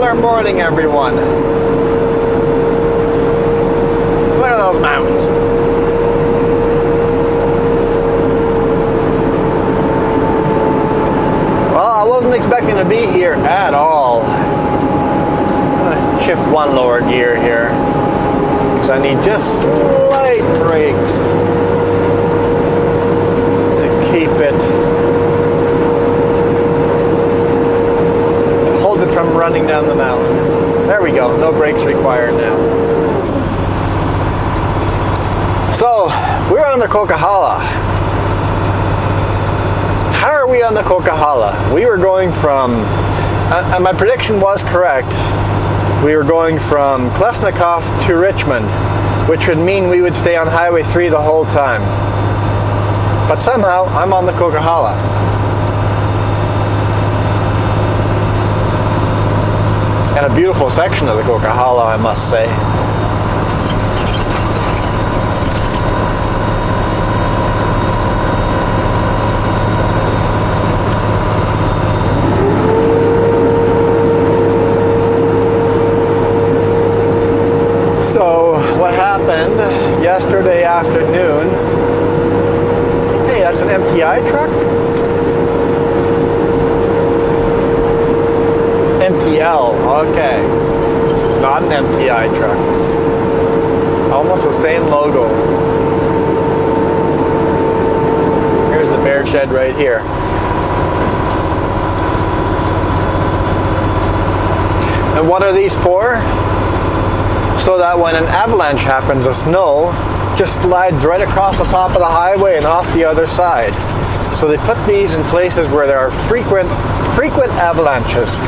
Stellar morning, everyone. Look at those mountains. Well, I wasn't expecting to be here at all. I'm gonna shift one lower gear here because I need just slight brakes to keep it, hold it from running down the mountain. There we go, no brakes required now. So, we're on the Coquihalla. How are we on the Coquihalla? We were going from, and my prediction was correct, we were going from Klesnikov to Richmond, which would mean we would stay on Highway 3 the whole time. But somehow, I'm on the Coquihalla. And a beautiful section of the Coquihalla, I must say. So, what happened yesterday afternoon, hey, that's an MTI truck? MTL, okay. Not an MTI truck. Almost the same logo. Here's the bear shed right here. And what are these for? So that when an avalanche happens, the snow just slides right across the top of the highway and off the other side. So they put these in places where there are frequent avalanches.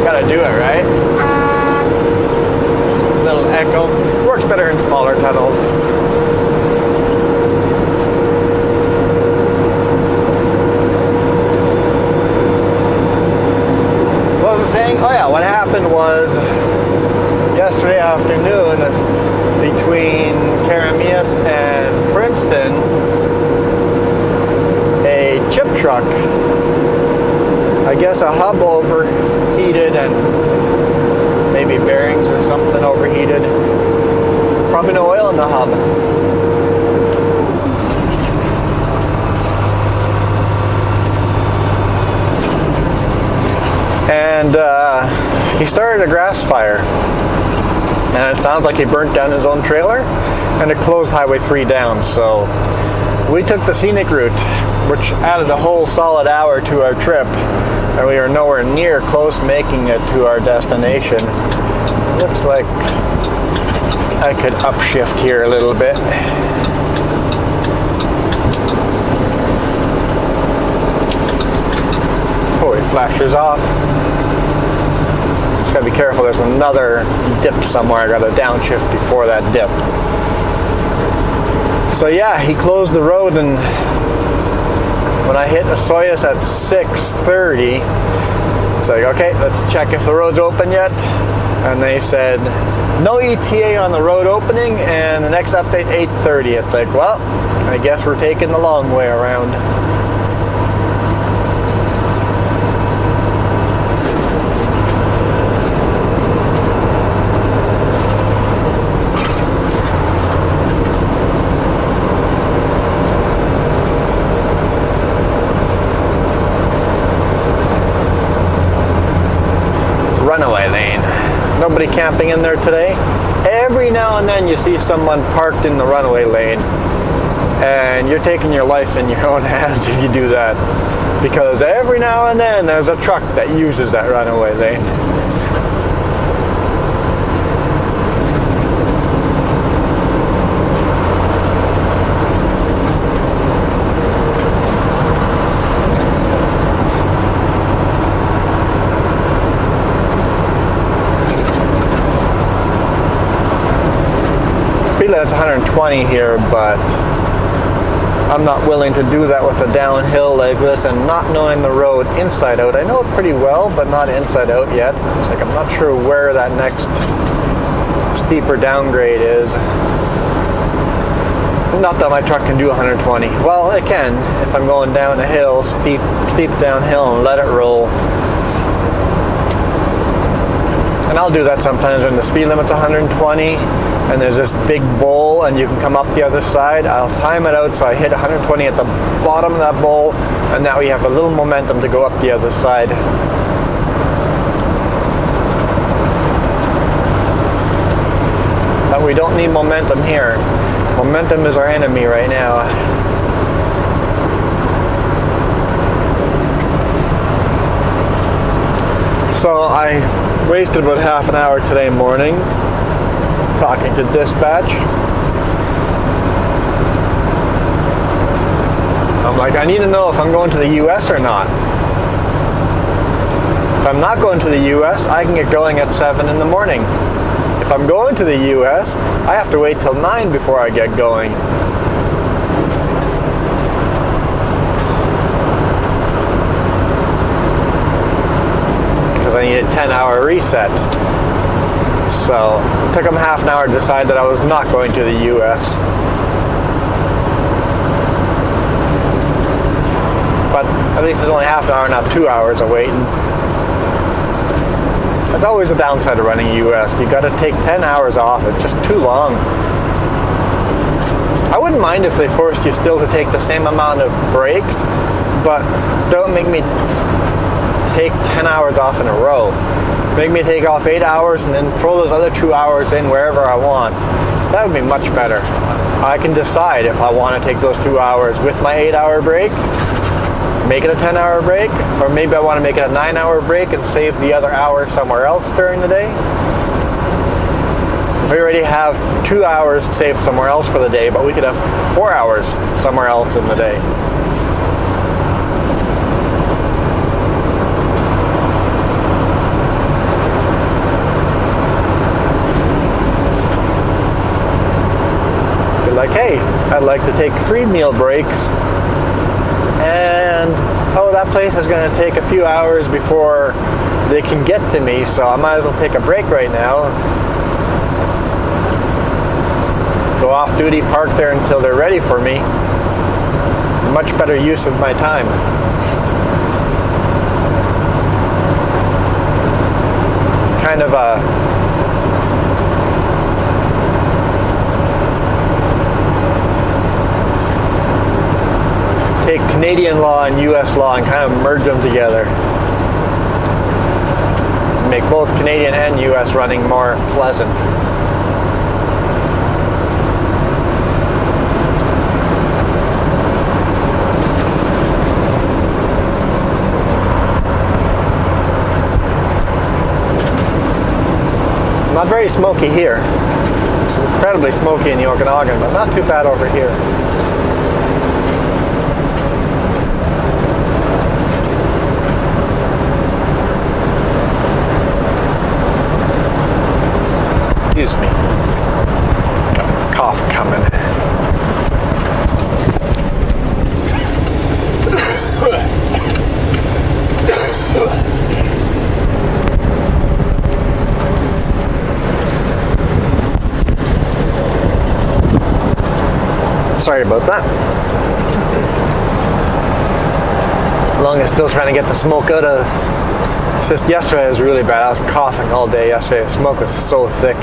Gotta do it, right? Little echo. Works better in smaller tunnels. Oh yeah, what happened was yesterday afternoon between Karamias and Princeton, a chip truck, I guess a hub overheated and maybe bearings or something overheated. Probably no oil in the hub. And he started a grass fire, and it sounds like he burnt down his own trailer, and it closed Highway 3 down. So we took the scenic route, which added a whole solid hour to our trip, and we are nowhere near close making it to our destination. Looks like I could upshift here a little bit. Before he flashes off. Just gotta be careful, there's another dip somewhere. I gotta downshift before that dip. So yeah, he closed the road, and when I hit Osoyoos at 6:30, it's like, okay, let's check if the road's open yet. And they said, no ETA on the road opening, and the next update 8:30. It's like, well, I guess we're taking the long way around. Runaway lane. Nobody camping in there today. Every now and then you see someone parked in the runaway lane, and you're taking your life in your own hands if you do that, because every now and then there's a truck that uses that runaway lane. It's 120 here, but I'm not willing to do that with a downhill like this and not knowing the road inside out. I know it pretty well, but not inside out yet. It's like I'm not sure where that next steeper downgrade is. Not that my truck can do 120. Well, it can if I'm going down a hill, steep downhill, and let it roll. And I'll do that sometimes when the speed limit's 120 and there's this big bowl and you can come up the other side. I'll time it out so I hit 120 at the bottom of that bowl, and that way you have a little momentum to go up the other side. But we don't need momentum here. Momentum is our enemy right now. So I wasted about half an hour today morning talking to dispatch. I'm like, I need to know if I'm going to the US or not. If I'm not going to the US, I can get going at 7 in the morning. If I'm going to the US, I have to wait till 9 before I get going. Because I need a 10-hour reset. So it took them half an hour to decide that I was not going to the US. But at least it's only half an hour, not 2 hours of waiting. That's always a downside of running US. You got to take 10 hours off. It's just too long. I wouldn't mind if they forced you still to take the same amount of breaks, but don't make me take 10 hours off in a row. Make me take off 8 hours and then throw those other 2 hours in wherever I want. That would be much better. I can decide if I want to take those 2 hours with my 8-hour break, make it a 10-hour break, or maybe I want to make it a 9-hour break and save the other hour somewhere else during the day. We already have 2 hours saved somewhere else for the day, but we could have 4 hours somewhere else in the day. Be like, hey, I'd like to take 3 meal breaks, and oh, that place is going to take a few hours before they can get to me, so I might as well take a break right now. Go off duty, park there until they're ready for me. Much better use of my time. Kind of a take Canadian law and US law and kind of merge them together. Make both Canadian and US running more pleasant. Not very smoky here. It's incredibly smoky in the Okanagan, but not too bad over here. Excuse me. Got a cough coming. Sorry about that. Long as still trying to get the smoke out of. It's just yesterday was really bad. I was coughing all day yesterday. The smoke was so thick.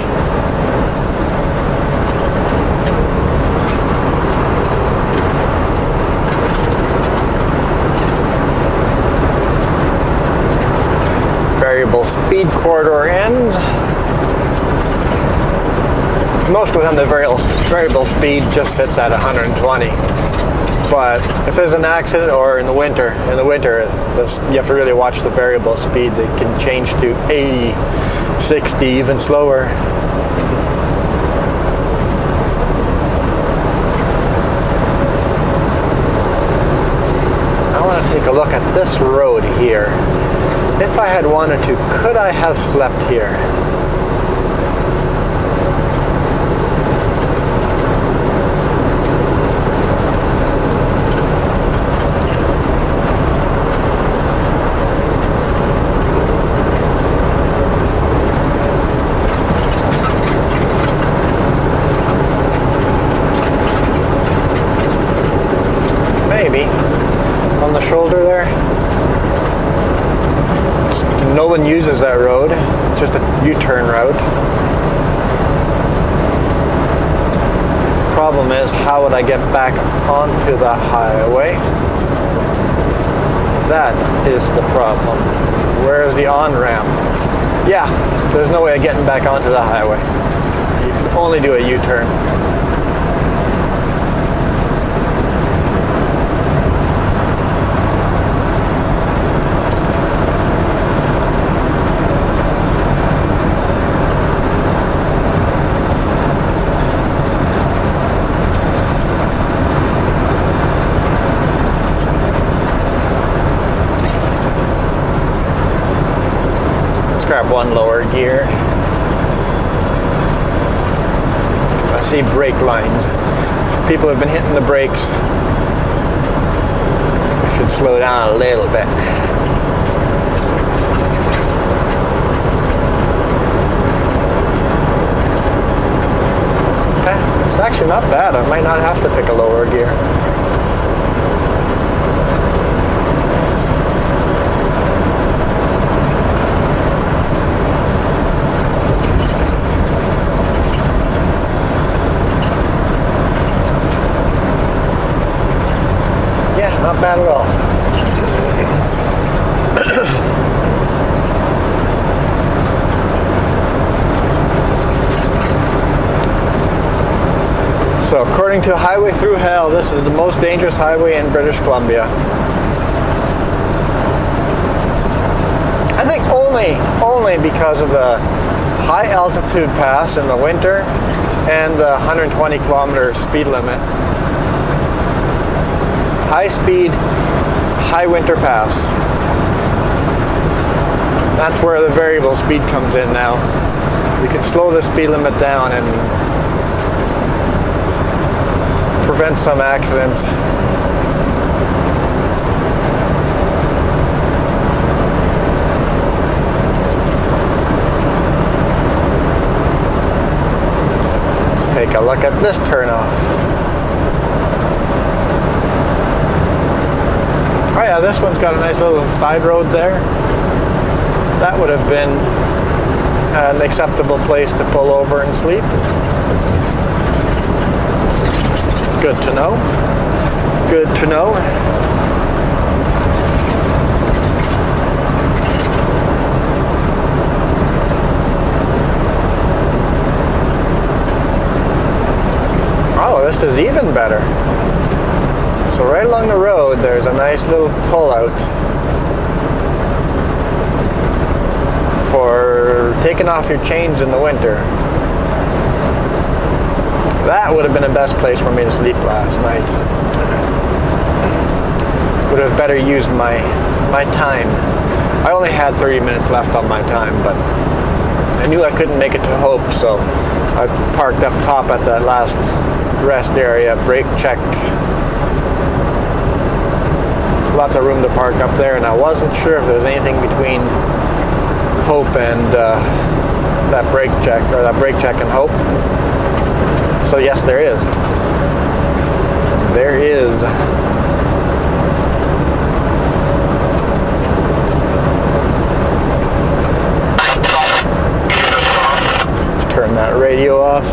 Variable speed corridor ends. Most of the time the variable speed just sits at 120. But if there's an accident or in the winter, you have to really watch the variable speed. They can change to 80, 60, even slower. I want to take a look at this road here. If I had wanted to, could I have slept here? uses that road. It's just a U-turn route. Problem is, how would I get back onto the highway? That is the problem. Where is the on-ramp? Yeah, there's no way of getting back onto the highway. You can only do a U-turn. Grab one lower gear. I see brake lines. People have been hitting the brakes. I should slow down a little bit. It's actually not bad. I might not have to pick a lower gear. Not bad at all. So according to Highway Thru Hell, this is the most dangerous highway in British Columbia. I think only because of the high altitude pass in the winter and the 120 kilometer speed limit. High speed, high winter pass. That's where the variable speed comes in now. We can slow the speed limit down and prevent some accidents. Let's take a look at this turnoff. Oh yeah, this one's got a nice little side road there. That would have been an acceptable place to pull over and sleep. Good to know. Good to know. Oh, this is even better. So right along the road, there's a nice little pull-out for taking off your chains in the winter. That would have been the best place for me to sleep last night. Would have better used my time. I only had 30 minutes left on my time, but I knew I couldn't make it to Hope, so I parked up top at that last rest area, brake check. Lots of room to park up there, and I wasn't sure if there was anything between Hope and that brake check and Hope. So yes, there is. There is. Turn that radio off.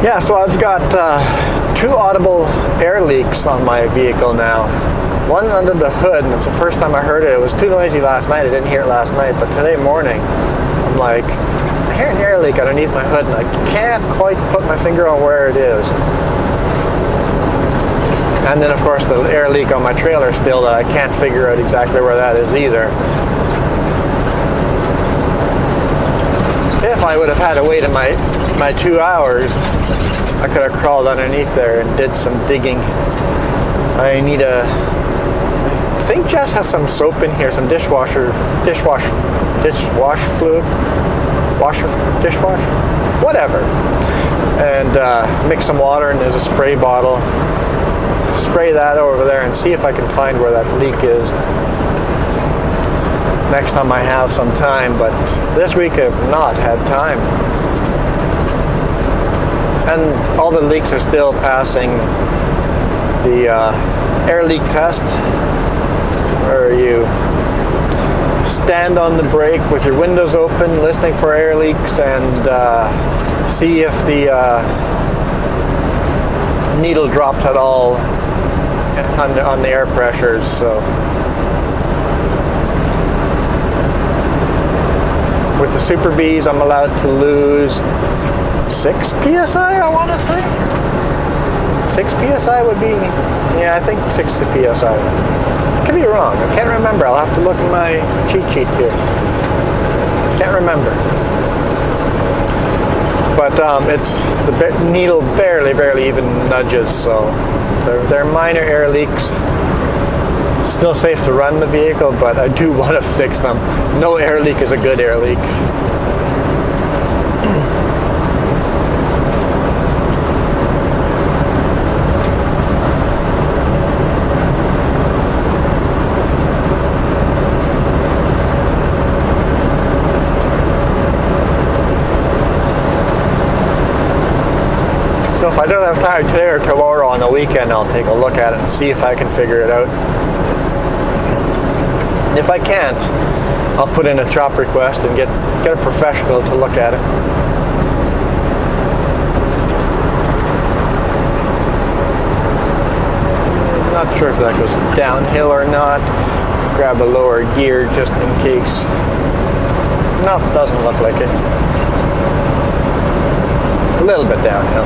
Yeah, so I've got two audible air leaks on my vehicle now. One under the hood, and it's the first time I heard it. It was too noisy last night. I didn't hear it last night, but today morning, I'm like, I hear an air leak underneath my hood, and I can't quite put my finger on where it is. And then, of course, the air leak on my trailer still that I can't figure out exactly where that is either. If I would have had to wait in my 2 hours, I could have crawled underneath there and did some digging. I think Jess has some soap in here, some dishwash fluid, dishwash, whatever. And mix some water, and there's a spray bottle. Spray that over there and see if I can find where that leak is. next time I have some time, but this week I've not had time. And all the leaks are still passing the air leak test, where you stand on the brake with your windows open, listening for air leaks, and see if the needle drops at all on the air pressures. So with the Super Bs, I'm allowed to lose 6 psi, I want to say. 6 psi would be, yeah, I think 6 psi. Could be wrong. I can't remember. I'll have to look at my cheat sheet here. Can't remember. But it's the needle barely even nudges, so they're minor air leaks. Still safe to run the vehicle, but I do want to fix them. No air leak is a good air leak. So if I don't have time today or tomorrow on the weekend, I'll take a look at it and see if I can figure it out. And if I can't, I'll put in a chop request and get a professional to look at it. I'm not sure if that goes downhill or not. Grab a lower gear just in case. No, doesn't look like it. A little bit downhill.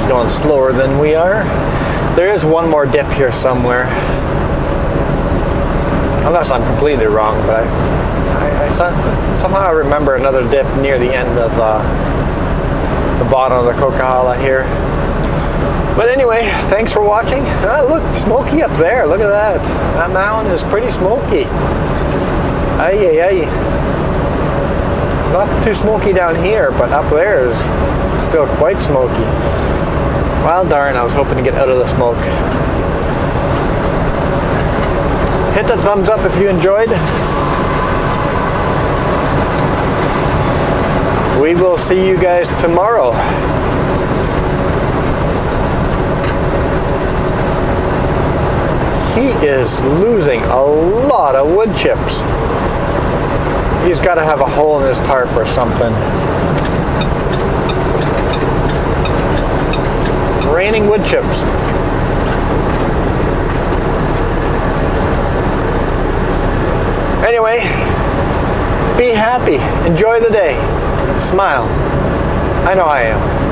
Going slower than we are. There is one more dip here somewhere, unless I'm completely wrong, but somehow I remember another dip near the end of the bottom of the Coquihalla here. But anyway, thanks for watching. Look, smoky up there. Look at that. That mountain is pretty smoky. Ay. Not too smoky down here, but up there is still quite smoky. Well, darn, I was hoping to get out of the smoke. Hit the thumbs up if you enjoyed. We will see you guys tomorrow. He is losing a lot of wood chips. He's got to have a hole in his tarp or something. Raining wood chips. Anyway, be happy. Enjoy the day. Smile. I know I am.